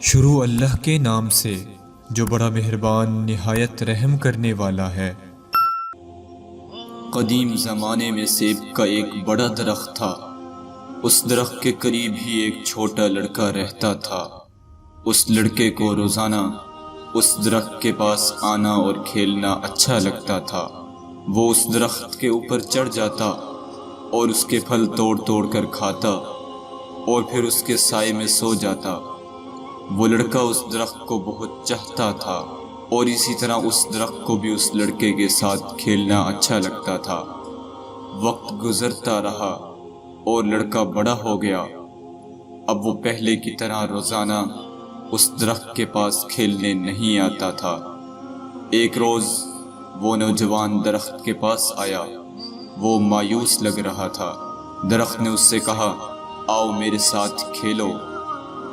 شروع اللہ کے نام سے جو بڑا مہربان نہایت رحم کرنے والا ہے۔ قدیم زمانے میں سیب کا ایک بڑا درخت تھا۔ اس درخت کے قریب ہی ایک چھوٹا لڑکا رہتا تھا۔ اس لڑکے کو روزانہ اس درخت کے پاس آنا اور کھیلنا اچھا لگتا تھا۔ وہ اس درخت کے اوپر چڑھ جاتا اور اس کے پھل توڑ توڑ کر کھاتا اور پھر اس کے سائے میں سو جاتا۔ وہ لڑکا اس درخت کو بہت چاہتا تھا اور اسی طرح اس درخت کو بھی اس لڑکے کے ساتھ کھیلنا اچھا لگتا تھا۔ وقت گزرتا رہا اور لڑکا بڑا ہو گیا۔ اب وہ پہلے کی طرح روزانہ اس درخت کے پاس کھیلنے نہیں آتا تھا۔ ایک روز وہ نوجوان درخت کے پاس آیا۔ وہ مایوس لگ رہا تھا۔ درخت نے اس سے کہا، آؤ میرے ساتھ کھیلو۔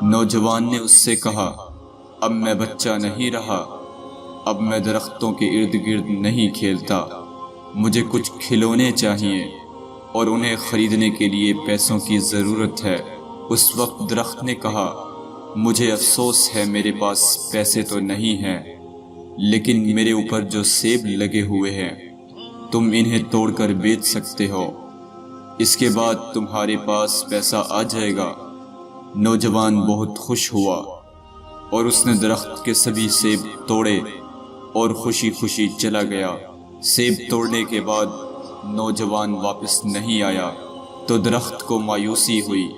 نوجوان نے اس سے کہا، اب میں بچہ نہیں رہا، اب میں درختوں کے ارد گرد نہیں کھیلتا، مجھے کچھ کھلونے چاہیے اور انہیں خریدنے کے لیے پیسوں کی ضرورت ہے۔ اس وقت درخت نے کہا، مجھے افسوس ہے میرے پاس پیسے تو نہیں ہیں، لیکن میرے اوپر جو سیب لگے ہوئے ہیں تم انہیں توڑ کر بیچ سکتے ہو، اس کے بعد تمہارے پاس پیسہ آ جائے گا۔ نوجوان بہت خوش ہوا اور اس نے درخت کے سبھی سیب توڑے اور خوشی خوشی چلا گیا۔ سیب توڑنے کے بعد نوجوان واپس نہیں آیا تو درخت کو مایوسی ہوئی۔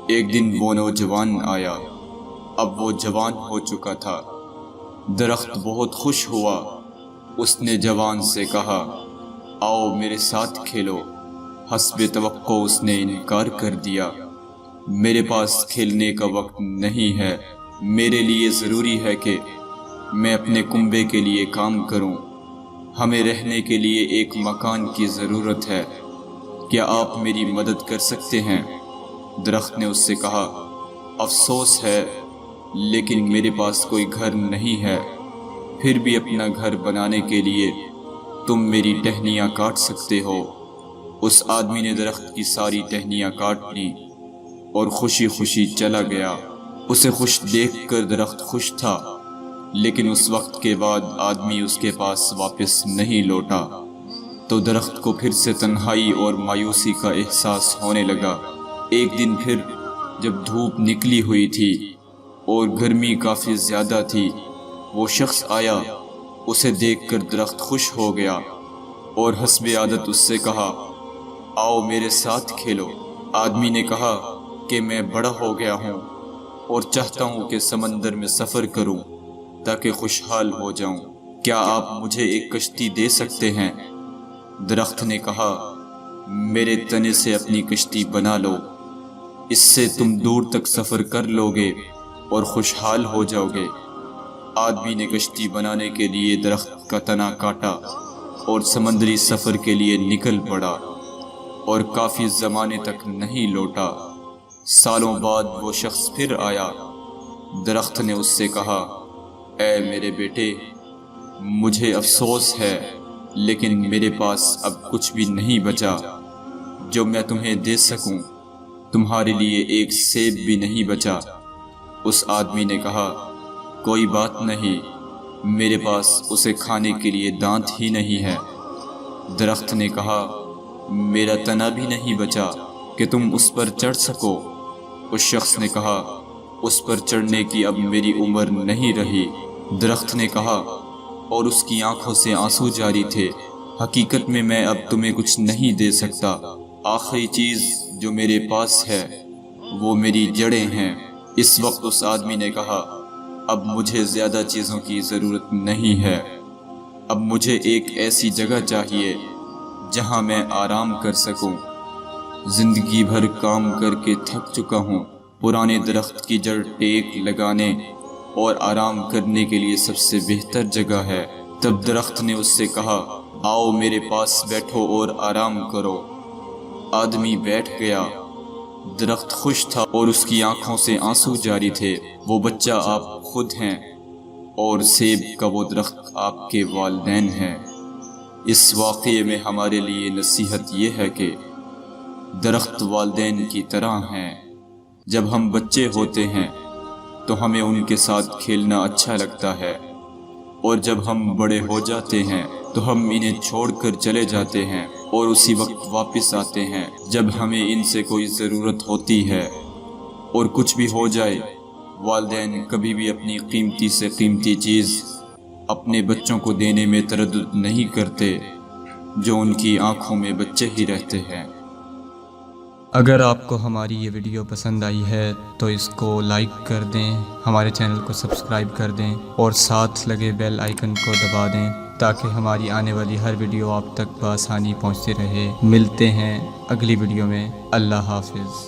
ایک دن وہ نوجوان آیا۔ اب وہ جوان ہو چکا تھا۔ درخت بہت خوش ہوا۔ اس نے جوان سے کہا، آؤ میرے ساتھ کھیلو۔ حسب توقع اس نے انکار کر دیا۔ میرے پاس کھیلنے کا وقت نہیں ہے، میرے لیے ضروری ہے کہ میں اپنے کنبے کے لیے کام کروں، ہمیں رہنے کے لیے ایک مکان کی ضرورت ہے، کیا آپ میری مدد کر سکتے ہیں؟ درخت نے اس سے کہا، افسوس ہے لیکن میرے پاس کوئی گھر نہیں ہے، پھر بھی اپنا گھر بنانے کے لیے تم میری ٹہنیاں کاٹ سکتے ہو۔ اس آدمی نے درخت کی ساری ٹہنیاں کاٹ لی اور خوشی خوشی چلا گیا۔ اسے خوش دیکھ کر درخت خوش تھا، لیکن اس وقت کے بعد آدمی اس کے پاس واپس نہیں لوٹا تو درخت کو پھر سے تنہائی اور مایوسی کا احساس ہونے لگا۔ ایک دن پھر جب دھوپ نکلی ہوئی تھی اور گرمی کافی زیادہ تھی، وہ شخص آیا۔ اسے دیکھ کر درخت خوش ہو گیا اور حسب عادت اس سے کہا، آؤ میرے ساتھ کھیلو۔ آدمی نے کہا کہ میں بڑا ہو گیا ہوں اور چاہتا ہوں کہ سمندر میں سفر کروں تاکہ خوشحال ہو جاؤں، کیا آپ مجھے ایک کشتی دے سکتے ہیں؟ درخت نے کہا، میرے تنے سے اپنی کشتی بنا لو، اس سے تم دور تک سفر کر لو گے اور خوشحال ہو جاؤ گے۔ آدمی نے کشتی بنانے کے لیے درخت کا تنا کاٹا اور سمندری سفر کے لیے نکل پڑا اور کافی زمانے تک نہیں لوٹا۔ سالوں بعد وہ شخص پھر آیا۔ درخت نے اس سے کہا، اے میرے بیٹے، مجھے افسوس ہے لیکن میرے پاس اب کچھ بھی نہیں بچا جو میں تمہیں دے سکوں، تمہارے لیے ایک سیب بھی نہیں بچا۔ اس آدمی نے کہا، کوئی بات نہیں، میرے پاس اسے کھانے کے لیے دانت ہی نہیں ہے۔ درخت نے کہا، میرا تنا بھی نہیں بچا کہ تم اس پر چڑھ سکو۔ اس شخص نے کہا، اس پر چڑھنے کی اب میری عمر نہیں رہی۔ درخت نے کہا، اور اس کی آنکھوں سے آنسو جاری تھے، حقیقت میں میں اب تمہیں کچھ نہیں دے سکتا، آخری چیز جو میرے پاس ہے وہ میری جڑیں ہیں۔ اس وقت اس آدمی نے کہا، اب مجھے زیادہ چیزوں کی ضرورت نہیں ہے، اب مجھے ایک ایسی جگہ چاہیے جہاں میں آرام کر سکوں، زندگی بھر کام کر کے تھک چکا ہوں، پرانے درخت کی جڑ ٹیک لگانے اور آرام کرنے کے لیے سب سے بہتر جگہ ہے۔ تب درخت نے اس سے کہا، آؤ میرے پاس بیٹھو اور آرام کرو۔ آدمی بیٹھ گیا۔ درخت خوش تھا اور اس کی آنکھوں سے آنسو جاری تھے۔ وہ بچہ آپ خود ہیں اور سیب کا وہ درخت آپ کے والدین ہیں۔ اس واقعے میں ہمارے لیے نصیحت یہ ہے کہ درخت والدین کی طرح ہیں۔ جب ہم بچے ہوتے ہیں تو ہمیں ان کے ساتھ کھیلنا اچھا لگتا ہے، اور جب ہم بڑے ہو جاتے ہیں تو ہم انہیں چھوڑ کر چلے جاتے ہیں اور اسی وقت واپس آتے ہیں جب ہمیں ان سے کوئی ضرورت ہوتی ہے۔ اور کچھ بھی ہو جائے، والدین کبھی بھی اپنی قیمتی سے قیمتی چیز اپنے بچوں کو دینے میں تردد نہیں کرتے، جو ان کی آنکھوں میں بچے ہی رہتے ہیں۔ اگر آپ کو ہماری یہ ویڈیو پسند آئی ہے تو اس کو لائک کر دیں، ہمارے چینل کو سبسکرائب کر دیں اور ساتھ لگے بیل آئیکن کو دبا دیں تاکہ ہماری آنے والی ہر ویڈیو آپ تک بآسانی پہنچتی رہے۔ ملتے ہیں اگلی ویڈیو میں۔ اللہ حافظ۔